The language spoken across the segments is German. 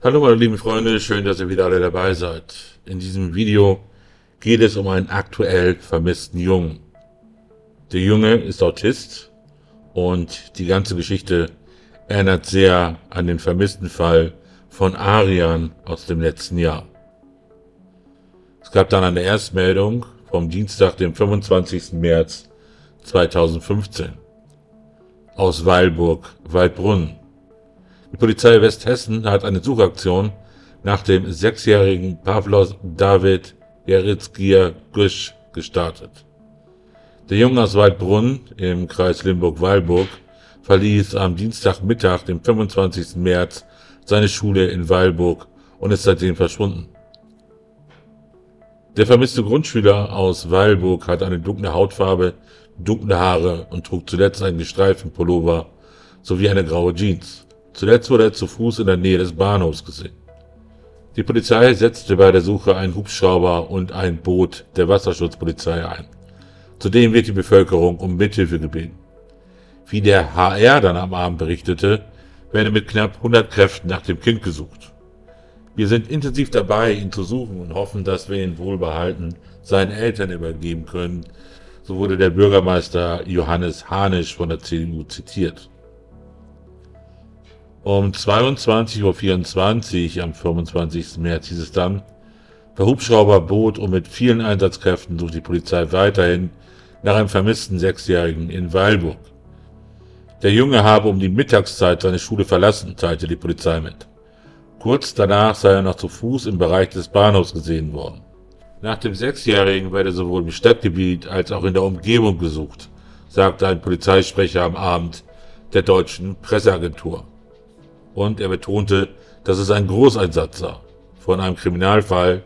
Hallo meine lieben Freunde, schön, dass ihr wieder alle dabei seid. In diesem Video geht es um einen aktuell vermissten Jungen. Der Junge ist Autist und die ganze Geschichte erinnert sehr an den vermissten Fall von Arian aus dem letzten Jahr. Es gab dann eine Erstmeldung vom Dienstag, dem 25. März 2015 aus Weilburg, Waldbrunn. Die Polizei Westhessen hat eine Suchaktion nach dem 6-jährigen Pavlos David Jerizgia-Güsch gestartet. Der Junge aus Waldbrunn im Kreis Limburg-Weilburg verließ am Dienstagmittag, dem 25. März, seine Schule in Weilburg und ist seitdem verschwunden. Der vermisste Grundschüler aus Weilburg hat eine dunkle Hautfarbe, dunkle Haare und trug zuletzt einen gestreiften Pullover sowie eine graue Jeans. Zuletzt wurde er zu Fuß in der Nähe des Bahnhofs gesehen. Die Polizei setzte bei der Suche einen Hubschrauber und ein Boot der Wasserschutzpolizei ein. Zudem wird die Bevölkerung um Mithilfe gebeten. Wie der HR dann am Abend berichtete, werde mit knapp 100 Kräften nach dem Kind gesucht. Wir sind intensiv dabei, ihn zu suchen und hoffen, dass wir ihn wohlbehalten seinen Eltern übergeben können, so wurde der Bürgermeister Johannes Hanisch von der CDU zitiert. Um 22:24 Uhr am 25. März hieß es dann, per Hubschrauber, Boot und mit vielen Einsatzkräften sucht die Polizei weiterhin nach einem vermissten 6-Jährigen in Weilburg. Der Junge habe um die Mittagszeit seine Schule verlassen, teilte die Polizei mit. Kurz danach sei er noch zu Fuß im Bereich des Bahnhofs gesehen worden. Nach dem 6-Jährigen werde sowohl im Stadtgebiet als auch in der Umgebung gesucht, sagte ein Polizeisprecher am Abend der deutschen Presseagentur. Und er betonte, dass es ein Großeinsatz sei. Von einem Kriminalfall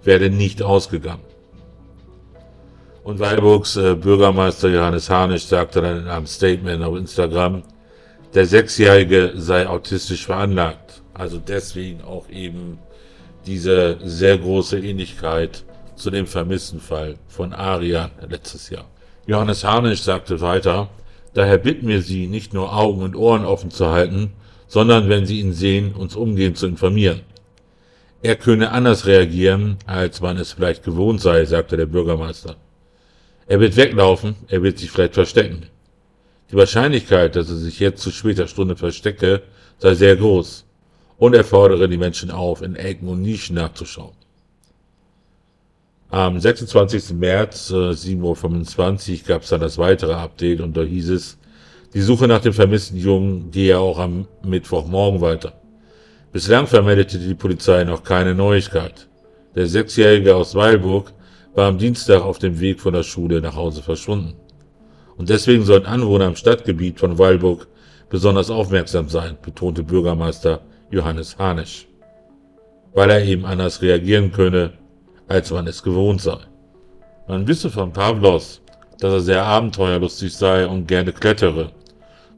werde nicht ausgegangen. Und Weilburgs Bürgermeister Johannes Hanisch sagte dann in einem Statement auf Instagram, der 6-Jährige sei autistisch veranlagt. Also deswegen auch eben diese sehr große Ähnlichkeit zu dem vermissten Fall von Arian letztes Jahr. Johannes Hanisch sagte weiter, daher bitten wir Sie, nicht nur Augen und Ohren offen zu halten, sondern wenn Sie ihn sehen, uns umgehend zu informieren. Er könne anders reagieren, als man es vielleicht gewohnt sei, sagte der Bürgermeister. Er wird weglaufen, er wird sich vielleicht verstecken. Die Wahrscheinlichkeit, dass er sich jetzt zu später Stunde verstecke, sei sehr groß und er fordere die Menschen auf, in Ecken und Nischen nachzuschauen. Am 26. März, 7:25 Uhr, gab es dann das weitere Update und da hieß es, die Suche nach dem vermissten Jungen gehe auch am Mittwochmorgen weiter. Bislang vermeldete die Polizei noch keine Neuigkeit. Der 6-Jährige aus Weilburg war am Dienstag auf dem Weg von der Schule nach Hause verschwunden. Und deswegen sollten Anwohner im Stadtgebiet von Weilburg besonders aufmerksam sein, betonte Bürgermeister Johannes Hanisch, weil er eben anders reagieren könne, als man es gewohnt sei. Man wisse von Pavlos, dass er sehr abenteuerlustig sei und gerne klettere.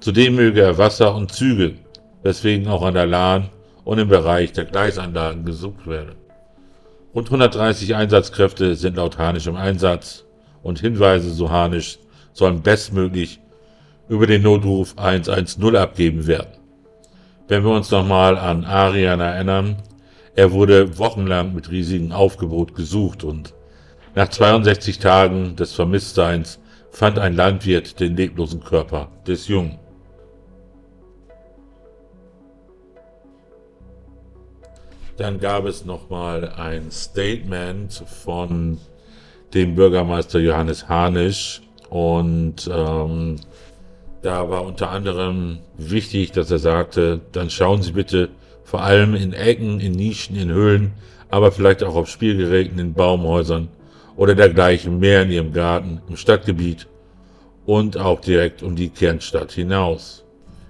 Zudem möge er Wasser und Züge, weswegen auch an der Lahn und im Bereich der Gleisanlagen gesucht werde. Rund 130 Einsatzkräfte sind laut Hanisch im Einsatz und Hinweise, so Hanisch, sollen bestmöglich über den Notruf 110 abgeben werden. Wenn wir uns nochmal an Arian erinnern, er wurde wochenlang mit riesigem Aufgebot gesucht und nach 62 Tagen des Vermisstseins fand ein Landwirt den leblosen Körper des Jungen. Dann gab es nochmal ein Statement von dem Bürgermeister Johannes Hanisch und da war unter anderem wichtig, dass er sagte, dann schauen Sie bitte vor allem in Ecken, in Nischen, in Höhlen, aber vielleicht auch auf Spielgeräten in Baumhäusern oder dergleichen mehr in Ihrem Garten, im Stadtgebiet und auch direkt um die Kernstadt hinaus.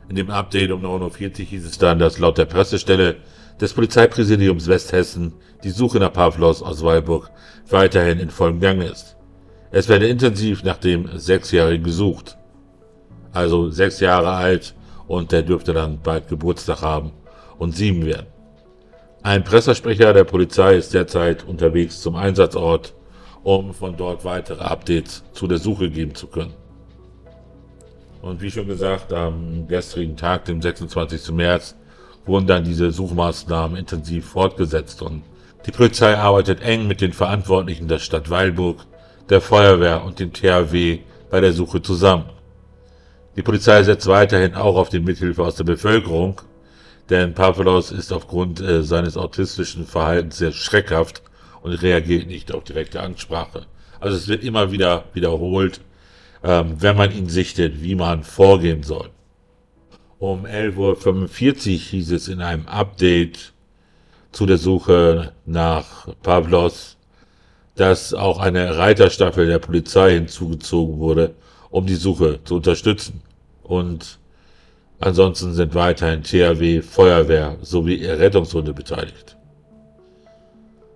In dem Update um 9:40 Uhr hieß es dann, dass laut der Pressestelle des Polizeipräsidiums Westhessen die Suche nach Pavlos aus Weilburg weiterhin in vollem Gange ist. Es werde intensiv nach dem 6-Jährigen gesucht. Also 6 Jahre alt und der dürfte dann bald Geburtstag haben und 7 werden. Ein Pressesprecher der Polizei ist derzeit unterwegs zum Einsatzort, um von dort weitere Updates zu der Suche geben zu können. Und wie schon gesagt, am gestrigen Tag, dem 26. März, wurden dann diese Suchmaßnahmen intensiv fortgesetzt und die Polizei arbeitet eng mit den Verantwortlichen der Stadt Weilburg, der Feuerwehr und dem THW bei der Suche zusammen. Die Polizei setzt weiterhin auch auf die Mithilfe aus der Bevölkerung, denn Pavlos ist aufgrund seines autistischen Verhaltens sehr schreckhaft und reagiert nicht auf direkte Ansprache. Also es wird immer wieder wiederholt, wenn man ihn sichtet, wie man vorgehen soll. Um 11:45 Uhr hieß es in einem Update zu der Suche nach Pavlos, dass auch eine Reiterstaffel der Polizei hinzugezogen wurde, um die Suche zu unterstützen. Und ansonsten sind weiterhin THW, Feuerwehr sowie Rettungshunde beteiligt.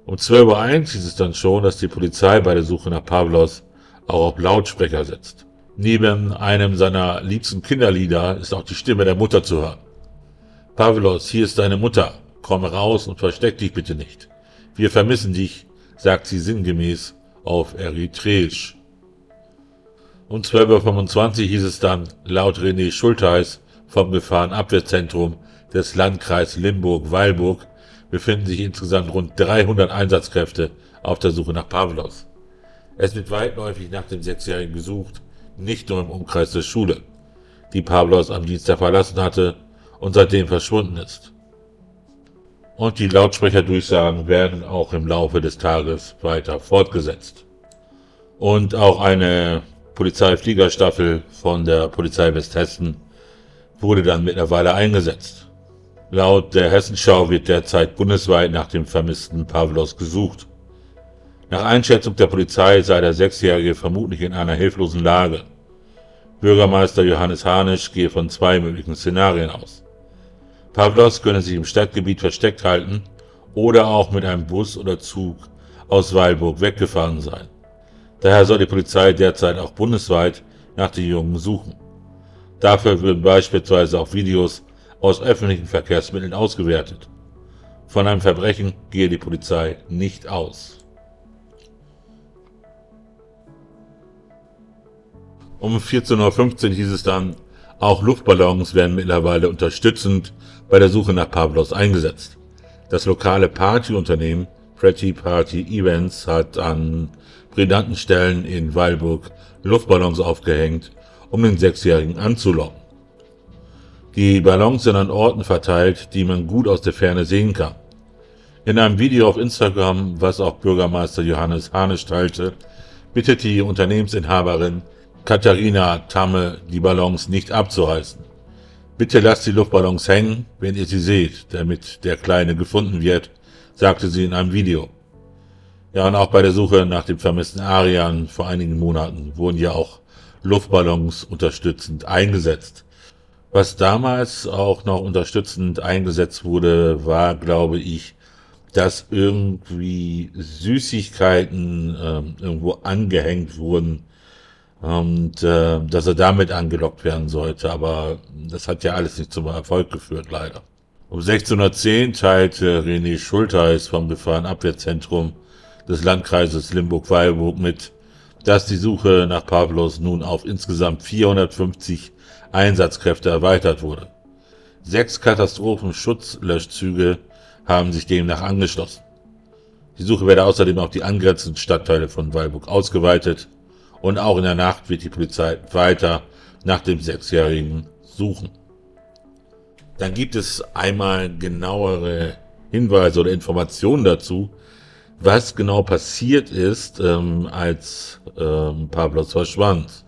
Um 12:01 Uhr hieß es dann schon, dass die Polizei bei der Suche nach Pavlos auch auf Lautsprecher setzt. Neben einem seiner liebsten Kinderlieder ist auch die Stimme der Mutter zu hören. Pavlos, hier ist deine Mutter. Komm raus und versteck dich bitte nicht. Wir vermissen dich, sagt sie sinngemäß auf Eritreisch. Um 12:25 Uhr hieß es dann, laut René Schultheis vom Gefahrenabwehrzentrum des Landkreises Limburg-Weilburg befinden sich insgesamt rund 300 Einsatzkräfte auf der Suche nach Pavlos. Es wird weitläufig nach dem 6-Jährigen gesucht, nicht nur im Umkreis der Schule, die Pavlos am Dienstag verlassen hatte und seitdem verschwunden ist. Und die Lautsprecherdurchsagen werden auch im Laufe des Tages weiter fortgesetzt. Und auch eine Polizeifliegerstaffel von der Polizei Westhessen wurde dann mittlerweile eingesetzt. Laut der Hessenschau wird derzeit bundesweit nach dem vermissten Pavlos gesucht. Nach Einschätzung der Polizei sei der 6-Jährige vermutlich in einer hilflosen Lage. Bürgermeister Johannes Harnisch gehe von 2 möglichen Szenarien aus. Pavlos könne sich im Stadtgebiet versteckt halten oder auch mit einem Bus oder Zug aus Weilburg weggefahren sein. Daher soll die Polizei derzeit auch bundesweit nach den Jungen suchen. Dafür würden beispielsweise auch Videos aus öffentlichen Verkehrsmitteln ausgewertet. Von einem Verbrechen gehe die Polizei nicht aus. Um 14:15 Uhr hieß es dann, auch Luftballons werden mittlerweile unterstützend bei der Suche nach Pavlos eingesetzt. Das lokale Partyunternehmen Pretty Party Events hat an brisanten Stellen in Weilburg Luftballons aufgehängt, um den 6-Jährigen anzulocken. Die Ballons sind an Orten verteilt, die man gut aus der Ferne sehen kann. In einem Video auf Instagram, was auch Bürgermeister Johannes Harnisch teilte, bittet die Unternehmensinhaberin Katharina Tamme, die Ballons nicht abzureißen. Bitte lasst die Luftballons hängen, wenn ihr sie seht, damit der Kleine gefunden wird, sagte sie in einem Video. Ja, und auch bei der Suche nach dem vermissten Arian vor einigen Monaten wurden ja auch Luftballons unterstützend eingesetzt. Was damals auch noch unterstützend eingesetzt wurde, war, glaube ich, dass irgendwie Süßigkeiten irgendwo angehängt wurden und dass er damit angelockt werden sollte. Aber das hat ja alles nicht zum Erfolg geführt, leider. Um 16:10 Uhr teilte René Schultheis vom Gefahrenabwehrzentrum des Landkreises Limburg-Weilburg mit, dass die Suche nach Pavlos nun auf insgesamt 450 Einsatzkräfte erweitert wurde. 6 Katastrophenschutzlöschzüge haben sich demnach angeschlossen. Die Suche werde außerdem auf die angrenzenden Stadtteile von Weilburg ausgeweitet und auch in der Nacht wird die Polizei weiter nach dem 6-Jährigen suchen. Dann gibt es einmal genauere Hinweise oder Informationen dazu, was genau passiert ist, als Pavlos verschwand.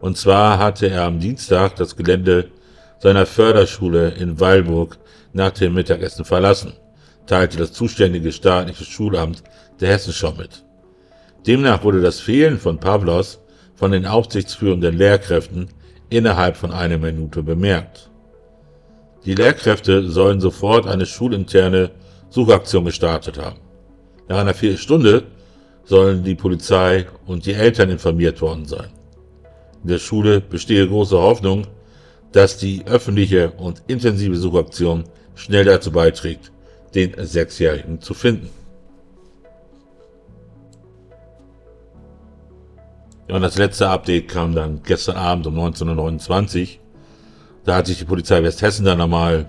Und zwar hatte er am Dienstag das Gelände seiner Förderschule in Weilburg nach dem Mittagessen verlassen, teilte das zuständige staatliche Schulamt der Hessenschau mit. Demnach wurde das Fehlen von Pavlos von den aufsichtsführenden Lehrkräften innerhalb von einer Minute bemerkt. Die Lehrkräfte sollen sofort eine schulinterne Suchaktion gestartet haben. Nach einer Viertelstunde sollen die Polizei und die Eltern informiert worden sein. In der Schule bestehe große Hoffnung, dass die öffentliche und intensive Suchaktion schnell dazu beiträgt, den 6-Jährigen zu finden. Ja, und das letzte Update kam dann gestern Abend um 19:29 Uhr. Da hat sich die Polizei Westhessen dann einmal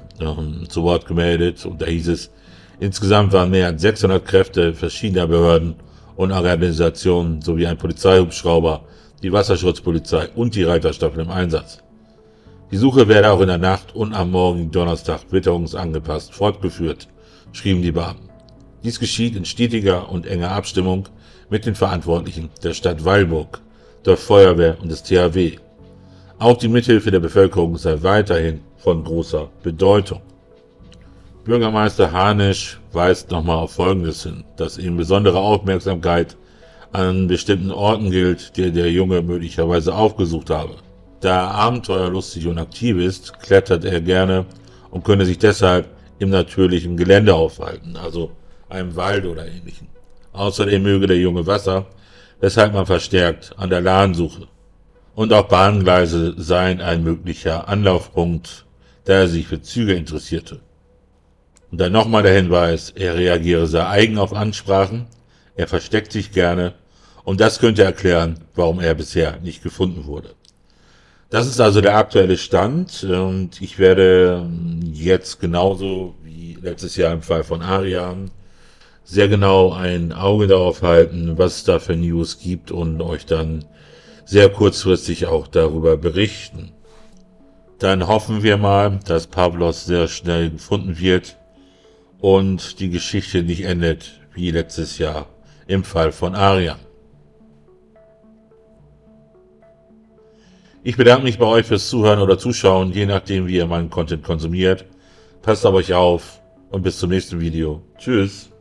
zu Wort gemeldet und da hieß es, insgesamt waren mehr als 600 Kräfte verschiedener Behörden und Organisationen sowie ein Polizeihubschrauber, die Wasserschutzpolizei und die Reiterstaffel im Einsatz. Die Suche werde auch in der Nacht und am morgigen Donnerstag witterungsangepasst fortgeführt, schrieben die Beamten. Dies geschieht in stetiger und enger Abstimmung mit den Verantwortlichen der Stadt Weilburg, der Feuerwehr und des THW. Auch die Mithilfe der Bevölkerung sei weiterhin von großer Bedeutung. Bürgermeister Harnisch weist nochmal auf Folgendes hin, dass ihm besondere Aufmerksamkeit an bestimmten Orten gilt, die der Junge möglicherweise aufgesucht habe. Da er abenteuerlustig und aktiv ist, klettert er gerne und könne sich deshalb im natürlichen Gelände aufhalten, also einem Wald oder ähnlichem. Außerdem möge der Junge Wasser, weshalb man verstärkt an der Lahn suche. Und auch Bahngleise seien ein möglicher Anlaufpunkt, da er sich für Züge interessierte. Und dann nochmal der Hinweis, er reagiere sehr eigen auf Ansprachen, er versteckt sich gerne und das könnte erklären, warum er bisher nicht gefunden wurde. Das ist also der aktuelle Stand und ich werde jetzt genauso wie letztes Jahr im Fall von Arian sehr genau ein Auge darauf halten, was es da für News gibt und euch dann sehr kurzfristig auch darüber berichten. Dann hoffen wir mal, dass Pavlos sehr schnell gefunden wird und die Geschichte nicht endet wie letztes Jahr im Fall von Arian. Ich bedanke mich bei euch fürs Zuhören oder Zuschauen, je nachdem wie ihr meinen Content konsumiert. Passt auf euch auf und bis zum nächsten Video. Tschüss.